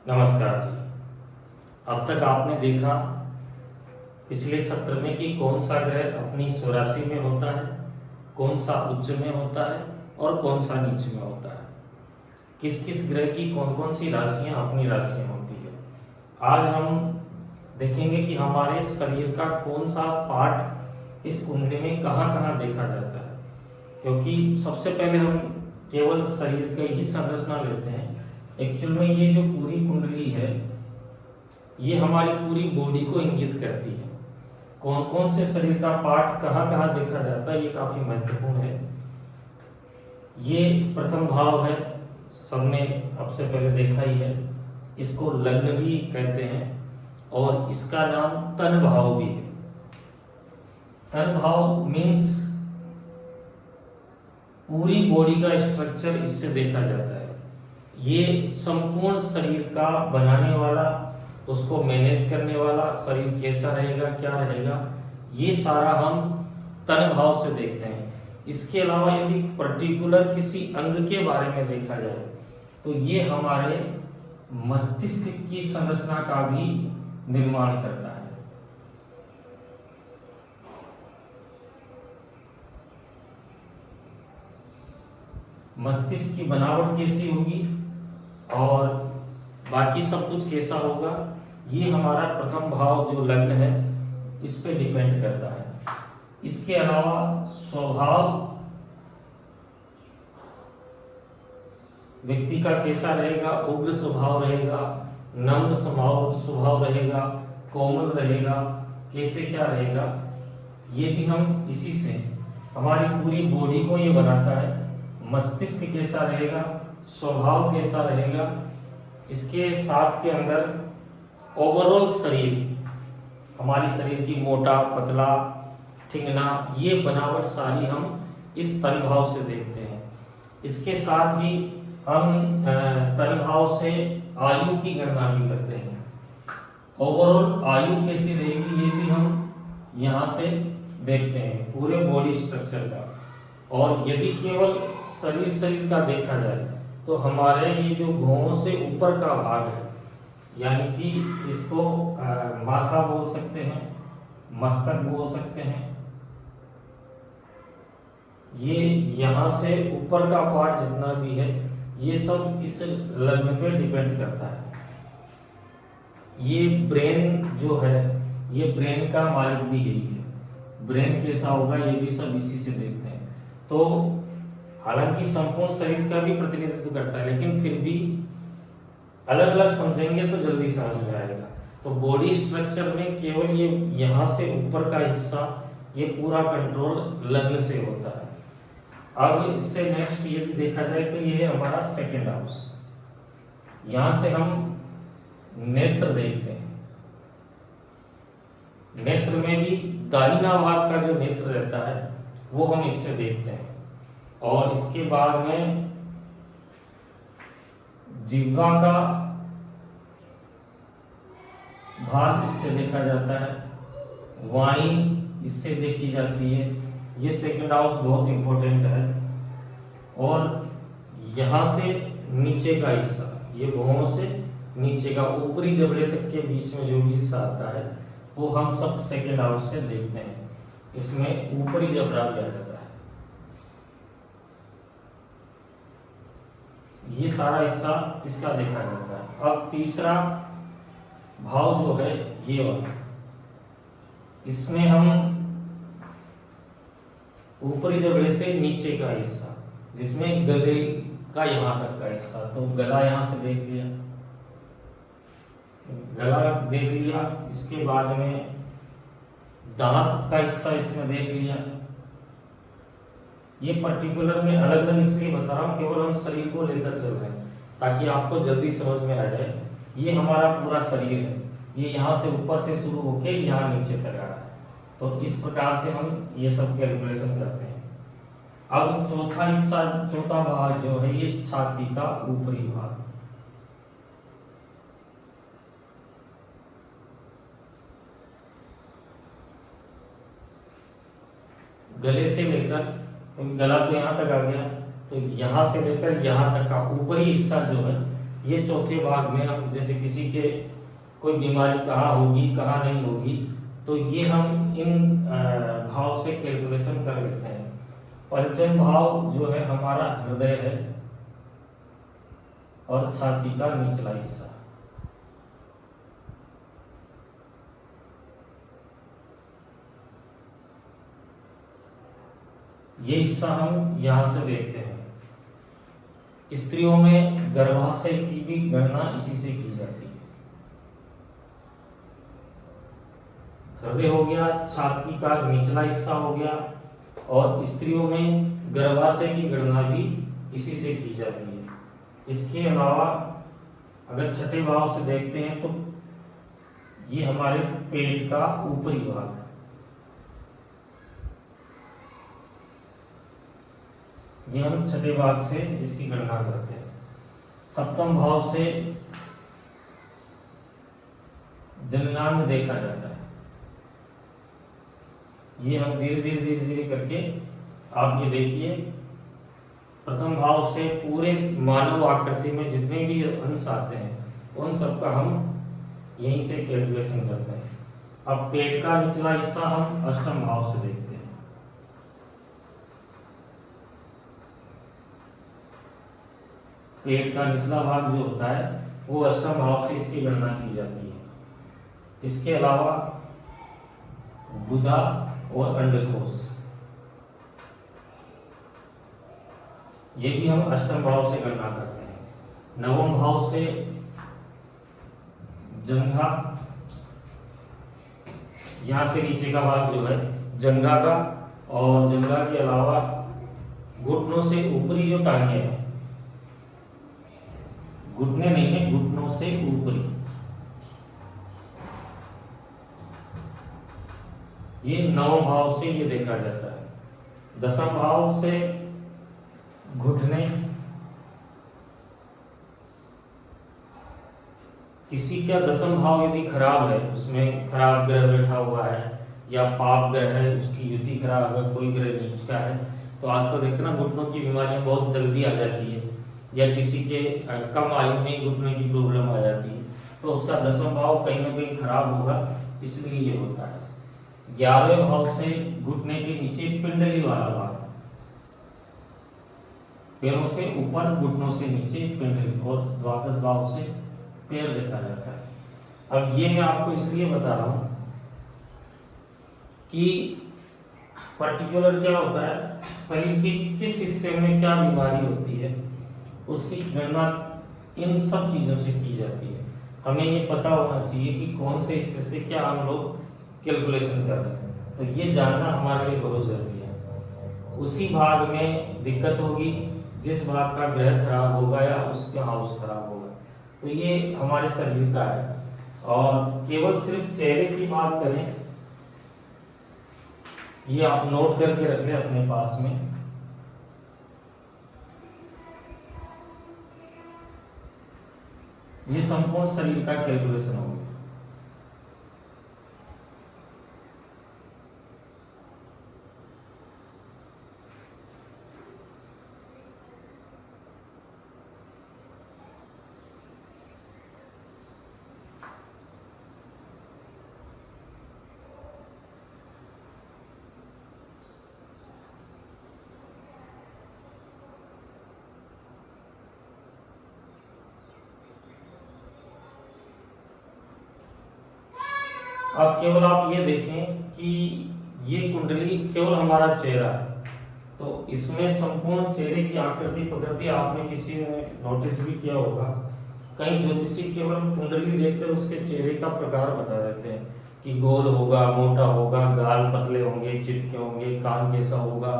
नमस्कार जी। अब तक आपने देखा पिछले सत्र में कि कौन सा ग्रह अपनी स्वराशि में होता है, कौन सा उच्च में होता है और कौन सा नीच में होता है, किस किस ग्रह की कौन कौन सी राशियां अपनी राशियां होती है। आज हम देखेंगे कि हमारे शरीर का कौन सा पार्ट इस कुंडली में कहाँ कहाँ देखा जाता है, क्योंकि सबसे पहले हम केवल शरीर की ही संरचना लेते हैं। एक्चुअल में ये जो पूरी कुंडली है ये हमारी पूरी बॉडी को इंगित करती है। कौन कौन से शरीर का पार्ट कहाँ कहाँ देखा जाता है ये काफी महत्वपूर्ण है। ये प्रथम भाव है, सबने अब से पहले देखा ही है। इसको लग्न भी कहते हैं और इसका नाम तन भाव भी है। तन भाव मीन्स पूरी बॉडी का स्ट्रक्चर इससे देखा जाता है। ये संपूर्ण शरीर का बनाने वाला, उसको मैनेज करने वाला, शरीर कैसा रहेगा क्या रहेगा, ये सारा हम तन भाव से देखते हैं। इसके अलावा यदि पर्टिकुलर किसी अंग के बारे में देखा जाए तो ये हमारे मस्तिष्क की संरचना का भी निर्माण करता है। मस्तिष्क की बनावट कैसी होगी और बाकी सब कुछ कैसा होगा, ये हमारा प्रथम भाव जो लग्न है इस पे डिपेंड करता है। इसके अलावा स्वभाव व्यक्ति का कैसा रहेगा, उग्र स्वभाव रहेगा, नम्र स्वभाव रहेगा, कोमल रहेगा, कैसे क्या रहेगा, ये भी हम इसी से, हमारी पूरी बॉडी को ये बनाता है। मस्तिष्क कैसा रहेगा, स्वभाव कैसा रहेगा, इसके साथ के अंदर ओवरऑल शरीर, हमारी शरीर की मोटा पतला ठिंगना, ये बनावट सारी हम इस तन भाव से देखते हैं। इसके साथ ही हम तन भाव से आयु की गणना भी करते हैं। ओवरऑल आयु कैसी रहेगी ये भी हम यहाँ से देखते हैं, पूरे बॉडी स्ट्रक्चर का। और यदि केवल शरीर का देखा जाए तो हमारे ये जो भौहों से ऊपर का भाग है, यानी कि इसको माथा बोल सकते हैं, मस्तक बोल सकते हैं, ये यहाँ से ऊपर का पार्ट जितना भी है ये सब इस लग्न पे डिपेंड करता है। ये ब्रेन जो है, ये ब्रेन का मालिक भी यही है। ब्रेन कैसा होगा ये भी सब इसी से देखते हैं। तो हालांकि संपूर्ण शरीर का भी प्रतिनिधित्व करता है, लेकिन फिर भी अलग अलग समझेंगे तो जल्दी समझ में आएगा। तो बॉडी स्ट्रक्चर में केवल ये यहाँ से ऊपर का हिस्सा, ये पूरा कंट्रोल लग्न से होता है। अब इससे नेक्स्ट ये देखा जाए तो ये है हमारा सेकेंड हाउस। यहाँ से हम नेत्र देखते हैं। नेत्र में भी दाहिना भाग का जो नेत्र रहता है वो हम इससे देखते हैं। और इसके बाद में जिह्वा का भाग इससे देखा जाता है, वाणी इससे देखी जाती है। ये सेकंड हाउस बहुत इंपॉर्टेंट है। और यहाँ से नीचे का हिस्सा, ये भौहों से नीचे का ऊपरी जबड़े तक के बीच में जो भी हिस्सा आता है वो हम सब सेकंड हाउस से देखते हैं। इसमें ऊपरी जबड़ा भी आ जाता है। ये सारा हिस्सा इसका देखा जाता है। अब तीसरा भाव जो है ये वाला, इसमें हम ऊपरी जबड़े से नीचे का हिस्सा, जिसमें गले का यहाँ तक का हिस्सा, तो गला यहाँ से देख लिया, गला देख लिया। इसके बाद में दांत का हिस्सा इसमें देख लिया। ये पर्टिकुलर में अलग अलग इसलिए बता रहा हूँ, केवल हम शरीर को लेकर चल रहे हैं ताकि आपको जल्दी समझ में आ जाए। ये हमारा पूरा शरीर है, ये यहाँ से ऊपर से शुरू होके यहाँ नीचे तक आ रहा है। तो इस प्रकार से हम ये सब कैलकुलेशन करते हैं। अब चौथा हिस्सा, चौथा भाग जो है ये छाती का ऊपरी भाग। गले से लेकर, तो गला तो यहाँ तक आ गया, तो यहाँ से लेकर यहाँ तक का ऊपरी हिस्सा जो है ये चौथे भाग में हम जैसे किसी के कोई बीमारी कहाँ होगी कहाँ नहीं होगी, तो ये हम इन भाव से कैलकुलेशन कर लेते हैं। पंचम भाव जो है हमारा हृदय है और छाती का निचला हिस्सा। ये हिस्सा हम यहां से देखते हैं। स्त्रियों में गर्भाशय की भी गणना इसी से की जाती है। हृदय हो गया, छाती का निचला हिस्सा हो गया, और स्त्रियों में गर्भाशय की गणना भी इसी से की जाती है। इसके अलावा अगर छठे भाव से देखते हैं तो ये हमारे पेट का ऊपरी भाग है। ये हम छठे भाग से इसकी गणना करते हैं। सप्तम भाव से जननांग देखा जाता है। ये हम धीरे धीरे धीरे धीरे करके आप ये देखिए, प्रथम भाव से पूरे मानव आकृति में जितने भी अंश आते हैं उन सबका हम यहीं से कैलकुलेशन करते हैं। अब पेट का निचला हिस्सा हम अष्टम भाव से देखते हैं। पेट का निचला भाग जो होता है वो अष्टम भाव से इसकी गणना की जाती है। इसके अलावा गुदा और अंडकोश, ये भी हम अष्टम भाव से गणना करते हैं। नवम भाव से जंघा, यहां से नीचे का भाग जो है जंघा का, और जंघा के अलावा घुटनों से ऊपरी जो टांगे हैं, घुटने नहीं है, घुटनों से ऊपरी, ये नवम भाव से ये देखा जाता है। दसम भाव से घुटने, किसी का दसम भाव यदि खराब है, उसमें खराब ग्रह बैठा हुआ है या पाप ग्रह है, उसकी युति खराब है, कोई ग्रह नीच का है, तो आजकल देखते ना घुटनों की बीमारियां बहुत जल्दी आ जाती है, या किसी के कम आयु में घुटने की प्रॉब्लम आ जाती है, तो उसका दसम भाव कहीं ना कहीं खराब होगा, इसलिए ये होता है। 11वें भाव से घुटने के नीचे पिंडली वाला भाग, पैरों से ऊपर घुटनों से नीचे पिंडली, और द्वादश भाव से पैर देखा जाता है। अब ये मैं आपको इसलिए बता रहा हूं कि पर्टिकुलर क्या होता है, शरीर के किस हिस्से में क्या बीमारी होती है, उसकी गणना इन सब चीजों से की जाती है। हमें ये पता होना चाहिए कि कौन से हिस्से से क्या हम लोग कैलकुलेशन कर रहे हैं, तो ये जानना हमारे लिए बहुत जरूरी है। उसी भाग में दिक्कत होगी जिस भाग का ग्रह खराब होगा या उसका हाउस खराब होगा, तो ये हमारे शरीर का है। और केवल सिर्फ चेहरे की बात करें, ये आप नोट करके रख लें अपने पास में, ये संपूर्ण शरीर का कैलकुलेशन होगा। अब केवल आप ये देखें कि ये कुंडली केवल हमारा चेहरा है, तो इसमें संपूर्ण चेहरे की आकृति प्रकृति आपने किसी ने नोटिस भी किया होगा। कई ज्योतिषी केवल कुंडली देखकर उसके चेहरे का प्रकार बता देते हैं कि गोल होगा, मोटा होगा, गाल पतले होंगे, चिपके होंगे, कान कैसा होगा,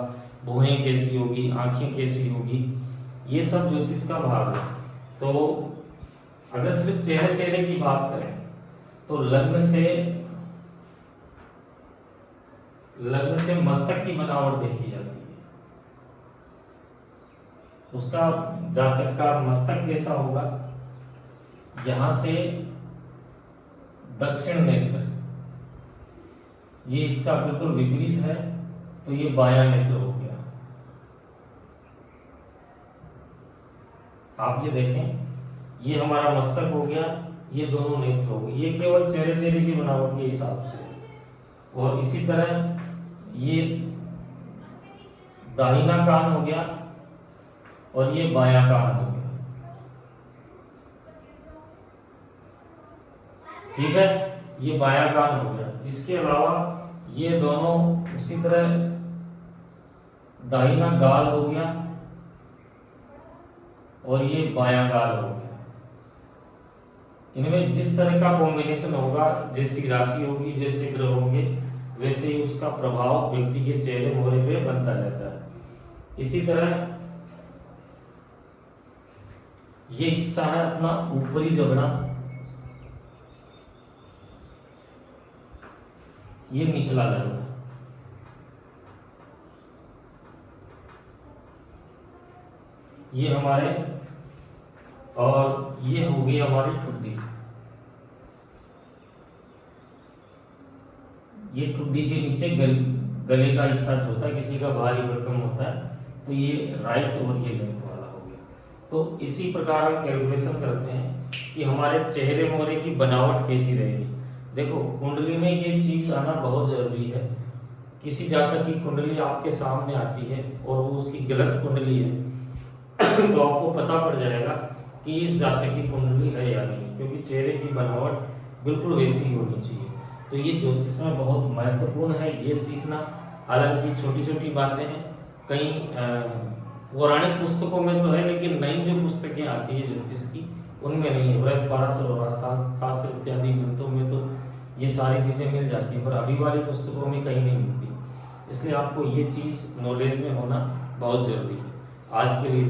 भुएं कैसी होगी, आंखें कैसी होगी, ये सब ज्योतिष का भाग है। तो अगर सिर्फ चेहरे की बात करें तो लग्न से मस्तक की बनावट देखी जाती है, उसका जातक का मस्तक कैसा होगा, यहां से दक्षिण नेत्र, ये इसका बिल्कुल विपरीत है, तो ये बायां नेत्र हो गया। आप ये देखें ये हमारा मस्तक हो गया, ये दोनों नेत्र हो गए। ये केवल चेहरे की बनावट के हिसाब से। और इसी तरह ये दाहिना कान हो गया और ये बायां कान हो गया। ठीक है, ये बायां कान हो गया। इसके अलावा ये दोनों उसी तरह दाहिना गाल हो गया और ये बायां गाल हो गया। इनमें जिस तरह का कॉम्बिनेशन होगा, जैसी राशि होगी, जैसे ग्रह होंगे, वैसे ही उसका प्रभाव व्यक्ति के चेहरे मोहरे पे बनता रहता है। इसी तरह ये हिस्सा है अपना ऊपरी जबड़ा, ये निचला जबड़ा। ये हमारे, और ये हो गई हमारी ठुड्डी। ये ठुड्डी के नीचे गले का हिस्सा जो होता है, किसी का भारी भरकम होता है, तो ये राइट और ये लेफ्ट वाला हो गया। तो इसी प्रकार हम कैलकुलेशन करते हैं कि हमारे चेहरे मोहरे की बनावट कैसी रहेगी। देखो, कुंडली में ये चीज आना बहुत जरूरी है। किसी जातक की कुंडली आपके सामने आती है और वो उसकी गलत कुंडली है तो आपको पता पड़ जाएगा कि इस जातक की कुंडली है या नहीं, क्योंकि चेहरे की बनावट बिल्कुल वैसी ही होनी चाहिए। तो ये ज्योतिष में बहुत महत्वपूर्ण है ये सीखना। हालांकि छोटी छोटी बातें हैं, कई पौराणिक पुस्तकों में तो है, लेकिन नई जो पुस्तकें आती है ज्योतिष की, उनमें नहीं है। वृहत पाराशर और शास्त्र इत्यादि ग्रंथों में तो ये सारी चीजें मिल जाती है, पर अभी वाली पुस्तकों में कहीं नहीं मिलती। इसलिए आपको ये चीज नॉलेज में होना बहुत जरूरी है। आज के लिए